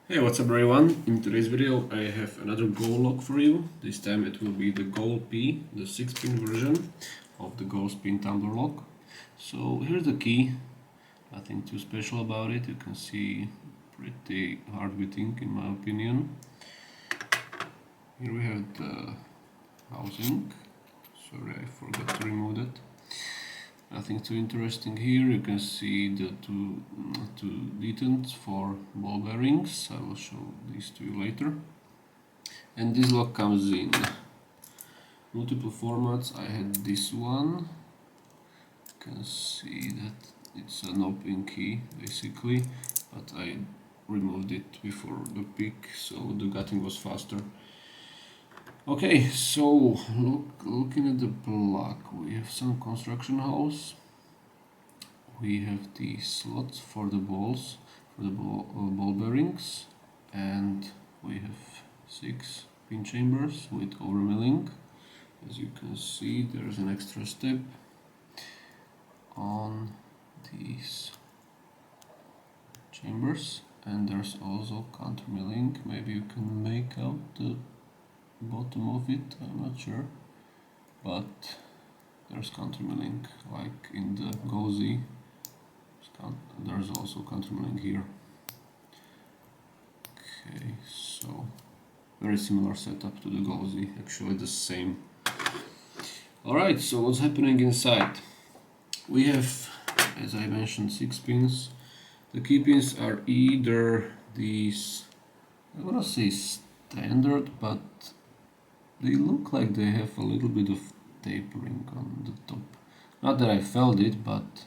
Hey, what's up everyone? In today's video I have another goal lock for you. This time it will be the Goal P, the 6-pin version of the Goal Spin Tumbler lock. So here's the key, nothing too special about it. You can see pretty hard beating in my opinion. Here we have the housing. Sorry, I forgot to remove that. Nothing too interesting here. You can see the two detents for ball bearings. I will show these to you later. And this lock comes in multiple formats. I had this one. You can see that it's an open key basically, but I removed it before the pick, so the gutting was faster. Okay, so looking at the block, we have some construction house. We have the slots for the balls, for the ball bearings, and we have 6 pin chambers with overmilling. As you can see, there's an extra step on these chambers, and there's also countermilling. Maybe you can make out the bottom of it, I'm not sure, but there's countermilling like in the GoZ. There's also countermilling here. Okay, so very similar setup to the GoZ, actually the same. Alright, so what's happening inside? We have, as I mentioned, 6 pins. The key pins are either these, I wanna say standard, but they look like they have a little bit of tapering on the top. Not that I felt it, but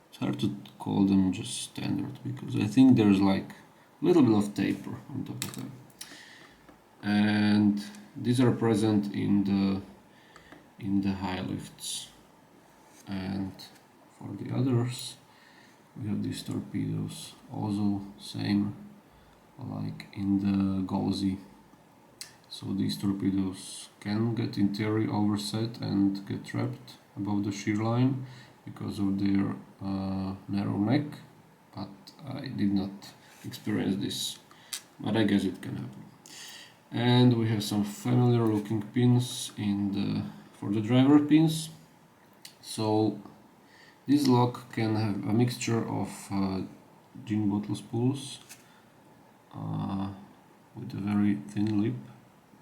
it's hard to call them just standard, because I think there's like a little bit of taper on top of them. And these are present in the high lifts. And for the others, we have these torpedoes, also same like in the GoZ. So these torpedoes can get in theory overset and get trapped above the shear line because of their narrow neck, but I did not experience this, but I guess it can happen. And we have some familiar looking pins for the driver pins. So this lock can have a mixture of gin bottle spools with a very thin lip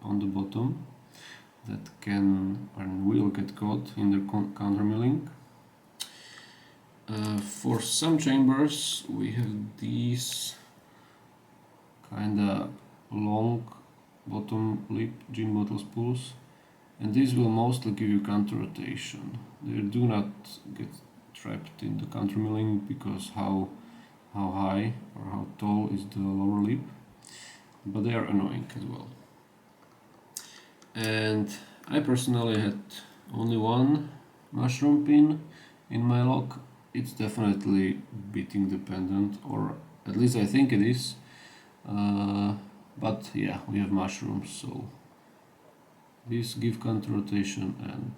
on the bottom that can and will get caught in the countermilling. For some chambers we have these kinda long bottom lip gin bottle spools, and these will mostly give you counter rotation. They do not get trapped in the countermilling because how high or how tall is the lower lip, but they are annoying as well. And I personally had only one mushroom pin in my lock. It's definitely beating dependent, or at least I think it is. But yeah, we have mushrooms, so these give counter rotation, and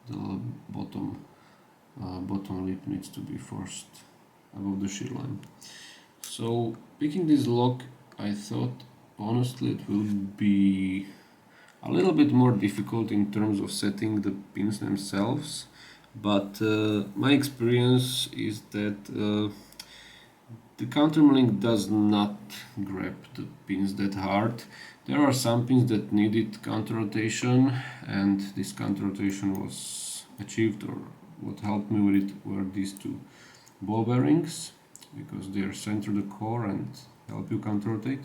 the bottom lip needs to be forced above the shear line. So picking this lock, I thought honestly it will be a little bit more difficult in terms of setting the pins themselves, but my experience is that the countermilling does not grab the pins that hard. There are some pins that needed counter rotation, and this counter rotation was achieved, or what helped me with it were these 2 ball bearings, because they center the core and help you counter rotate.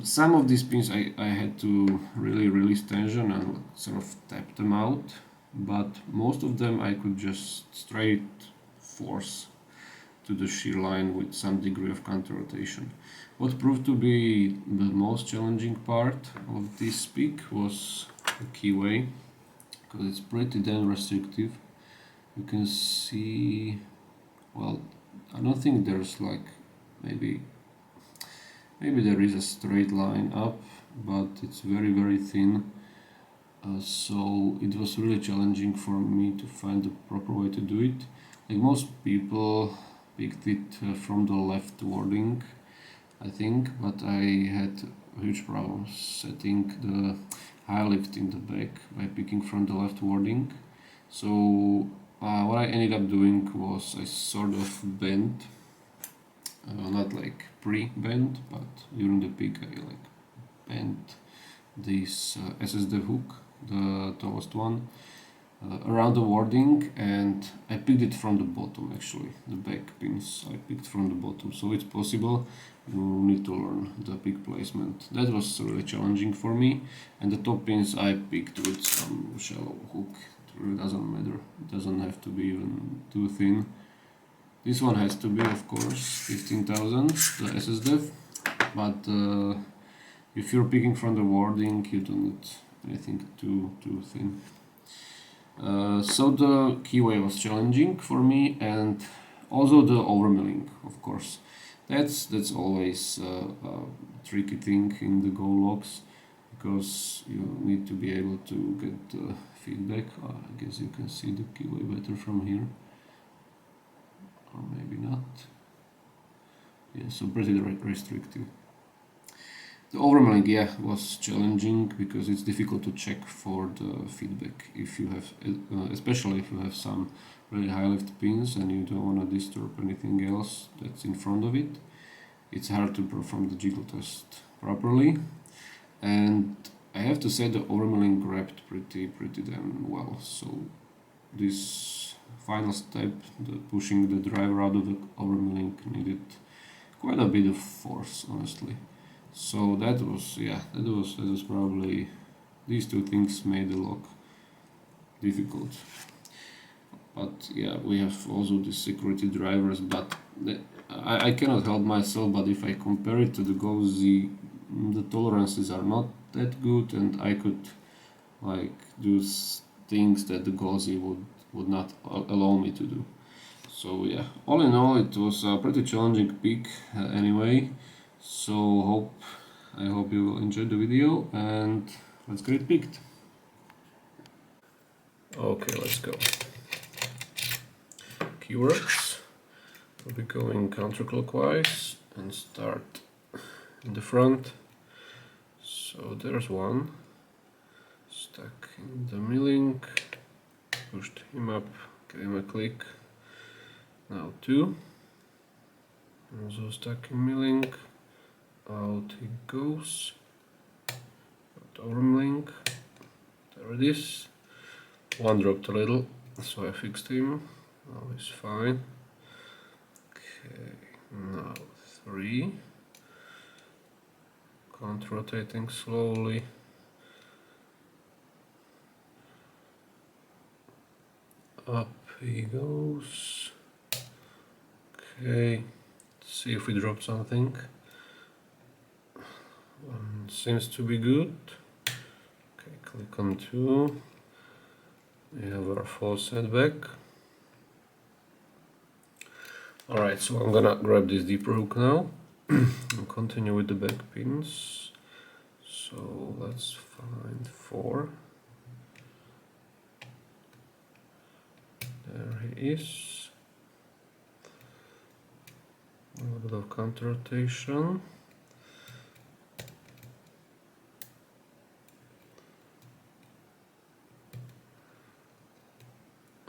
Some of these pins I had to really release tension and sort of tap them out, but most of them I could just straight force to the shear line with some degree of counter rotation. What proved to be the most challenging part of this pick was the keyway, because it's pretty damn restrictive. You can see, well, I don't think there's like, maybe there is a straight line up, but it's very thin. So it was really challenging for me to find the proper way to do it. Like most people picked it from the left wording, I think, but I had huge problems setting the high lift in the back by picking from the left wording. So what I ended up doing was I sort of bent, not like pre-bent, but during the pick I like bent this SSD hook, the tallest one, around the wording, and I picked it from the bottom. Actually, the back pins I picked from the bottom, so it's possible. You need to learn the pick placement. That was really challenging for me, and the top pins I picked with some shallow hook. It really doesn't matter, it doesn't have to be even too thin. This one has to be, of course, 15,000, the SSDEF, but if you're picking from the wording, you don't need anything too thin. So the keyway was challenging for me, and also the overmilling, of course. That's always a tricky thing in the Go logs, because you need to be able to get the feedback. I guess you can see the keyway better from here, or maybe not. Yeah, so pretty restrictive. The overmilling, yeah, was challenging because it's difficult to check for the feedback if you have, especially if you have some really high lift pins and you don't want to disturb anything else that's in front of it. It's hard to perform the jiggle test properly, and I have to say the overmilling grabbed pretty damn well. So this final step, the pushing the driver out of the overmilling, needed quite a bit of force, honestly. So that was probably, these two things made the lock difficult. But yeah, we have also the security drivers, but I cannot help myself, but if I compare it to the Go Z, the tolerances are not that good, and I could like do things that the Go Z would not allow me to do. So yeah, all in all, it was a pretty challenging pick anyway. So I hope you enjoyed the video, and let's get it picked. Okay, let's go. Keywords. We'll be going counterclockwise and start in the front. So there's one. Stuck in the milling. Pushed him up, gave him a click. Now two. Also stuck in milling. Out he goes. Overmilling. There it is. One dropped a little, so I fixed him. Now he's fine. Okay, now three. Counter-rotating slowly. Up he goes. Okay, let's see if we drop something. One seems to be good. Okay, click on two. We have our false setback. Alright, so I'm gonna grab this deeper hook now and continue with the back pins. So let's find four. There he is. A little bit of counter rotation.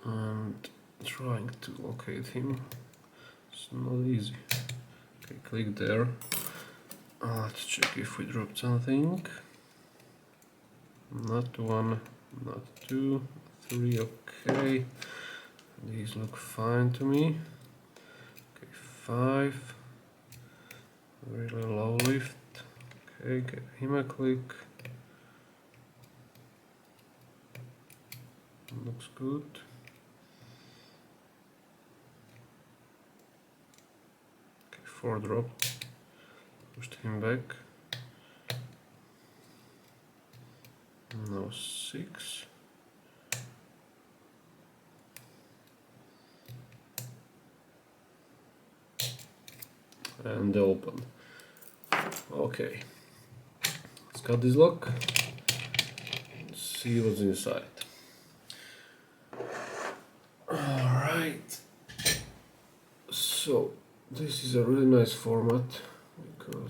And trying to locate him. It's not easy. Okay, click there. Let's check if we dropped something. Not one, not two, three, okay. These look fine to me. Okay, five. Really low lift. Okay, give him a click. Looks good. Okay, four dropped. Pushed him back. Now six. And open. Okay, let's cut this lock. Let's see what's inside. Alright, so this is a really nice format because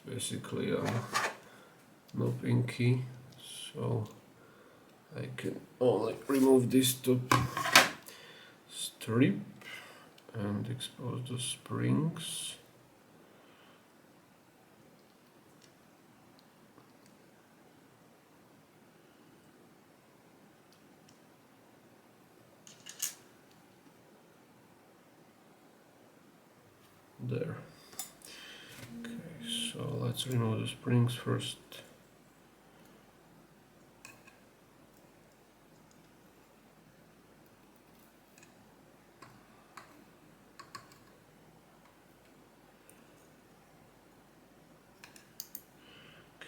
basically no pinky, so I can only remove this top strip and expose the springs. There. Okay, so let's remove the springs first.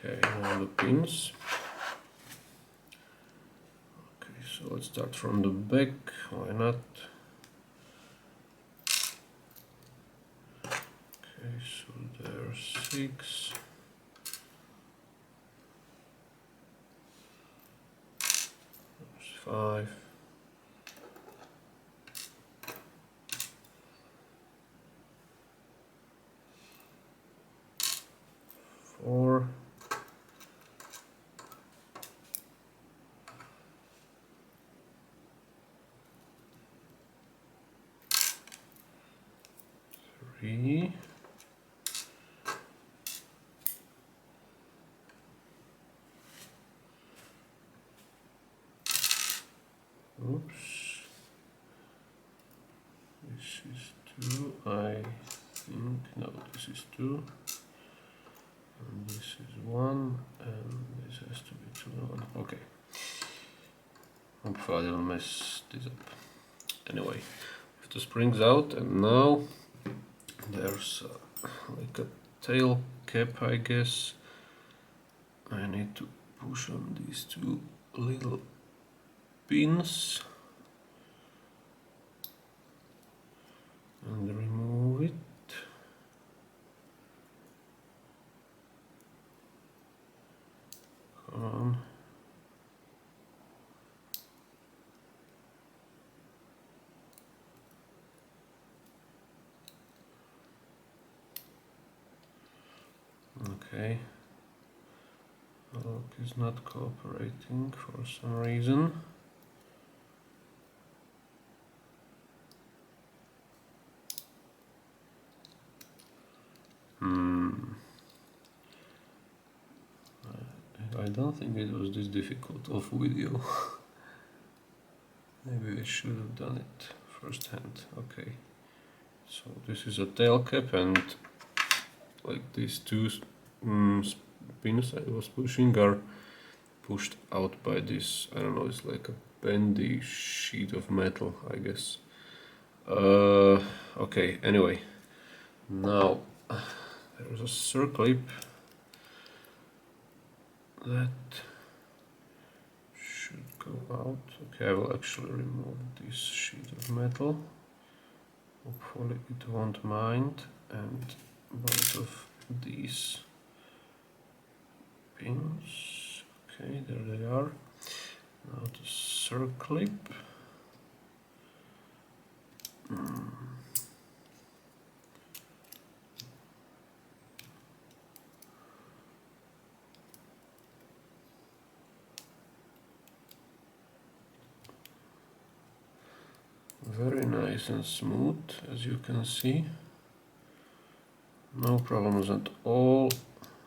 Okay, now the pins. Okay, so let's start from the back, why not? Okay, so there are 6. There's 5. 4. 3. Oops. This is 2, I think. No, this is 2. And this is 1. And this has to be 2 and 1. Okay. Hopefully I didn't mess this up. Anyway, with the springs out, and now there's like a tail cap, I guess. I need to push on these 2 little pins and remove it. Come on. Okay. Lock is not cooperating for some reason. I don't think it was this difficult off video. Maybe I should have done it first hand. Okay. So this is a tail cap, and like these 2 pins I was pushing are pushed out by this, I don't know, it's like a bendy sheet of metal, I guess. Okay, anyway, now there's a circlip that should go out. Okay, I will actually remove this sheet of metal. Hopefully it won't mind, and both of these pins. Okay, there they are. Now the circlip. Very nice and smooth, as you can see. No problems at all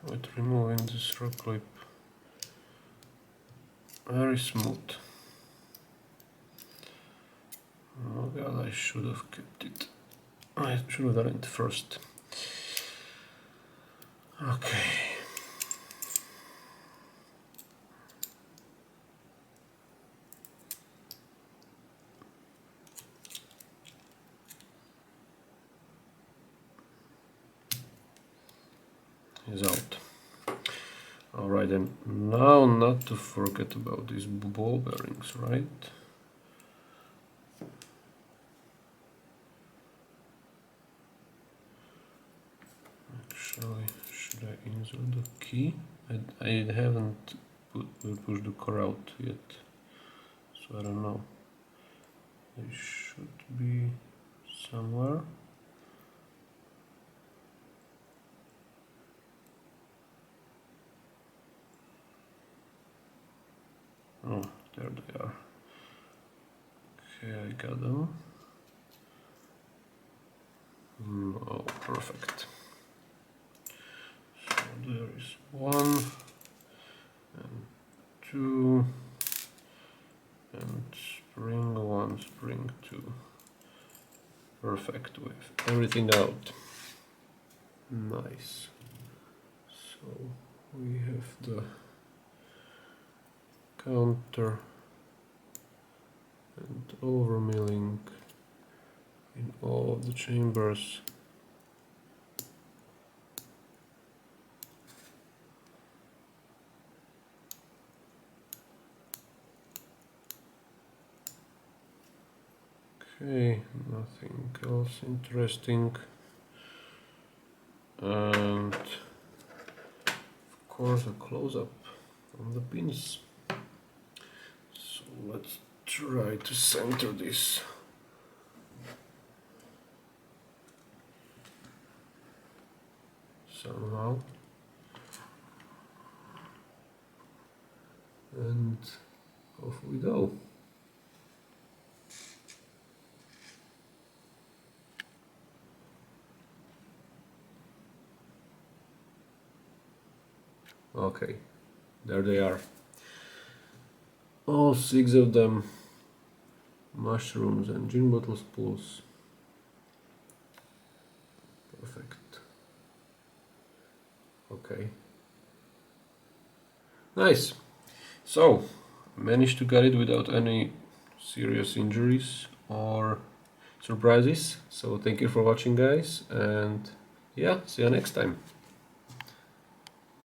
with removing the circlip. Very smooth. Oh god, I should have kept it. I should have done it first. Okay. Is out. Alright, and now not to forget about these ball bearings, right? Actually, should I insert the key? I haven't pushed the core out yet, so I don't know. They should be somewhere. they are. Okay, I got them. Oh, perfect. So there is 1 and 2 and spring 1, spring 2. Perfect, with everything out. Nice. So we have the counter and overmilling in all of the chambers. Okay, nothing else interesting. And of course a close-up on the pins. So let's try to center this. Somehow. And off we go. Okay, there they are. All 6 of them. Mushrooms and gin bottle spools. Perfect. Okay. Nice. So, managed to get it without any serious injuries or surprises. So thank you for watching, guys, and yeah, see you next time.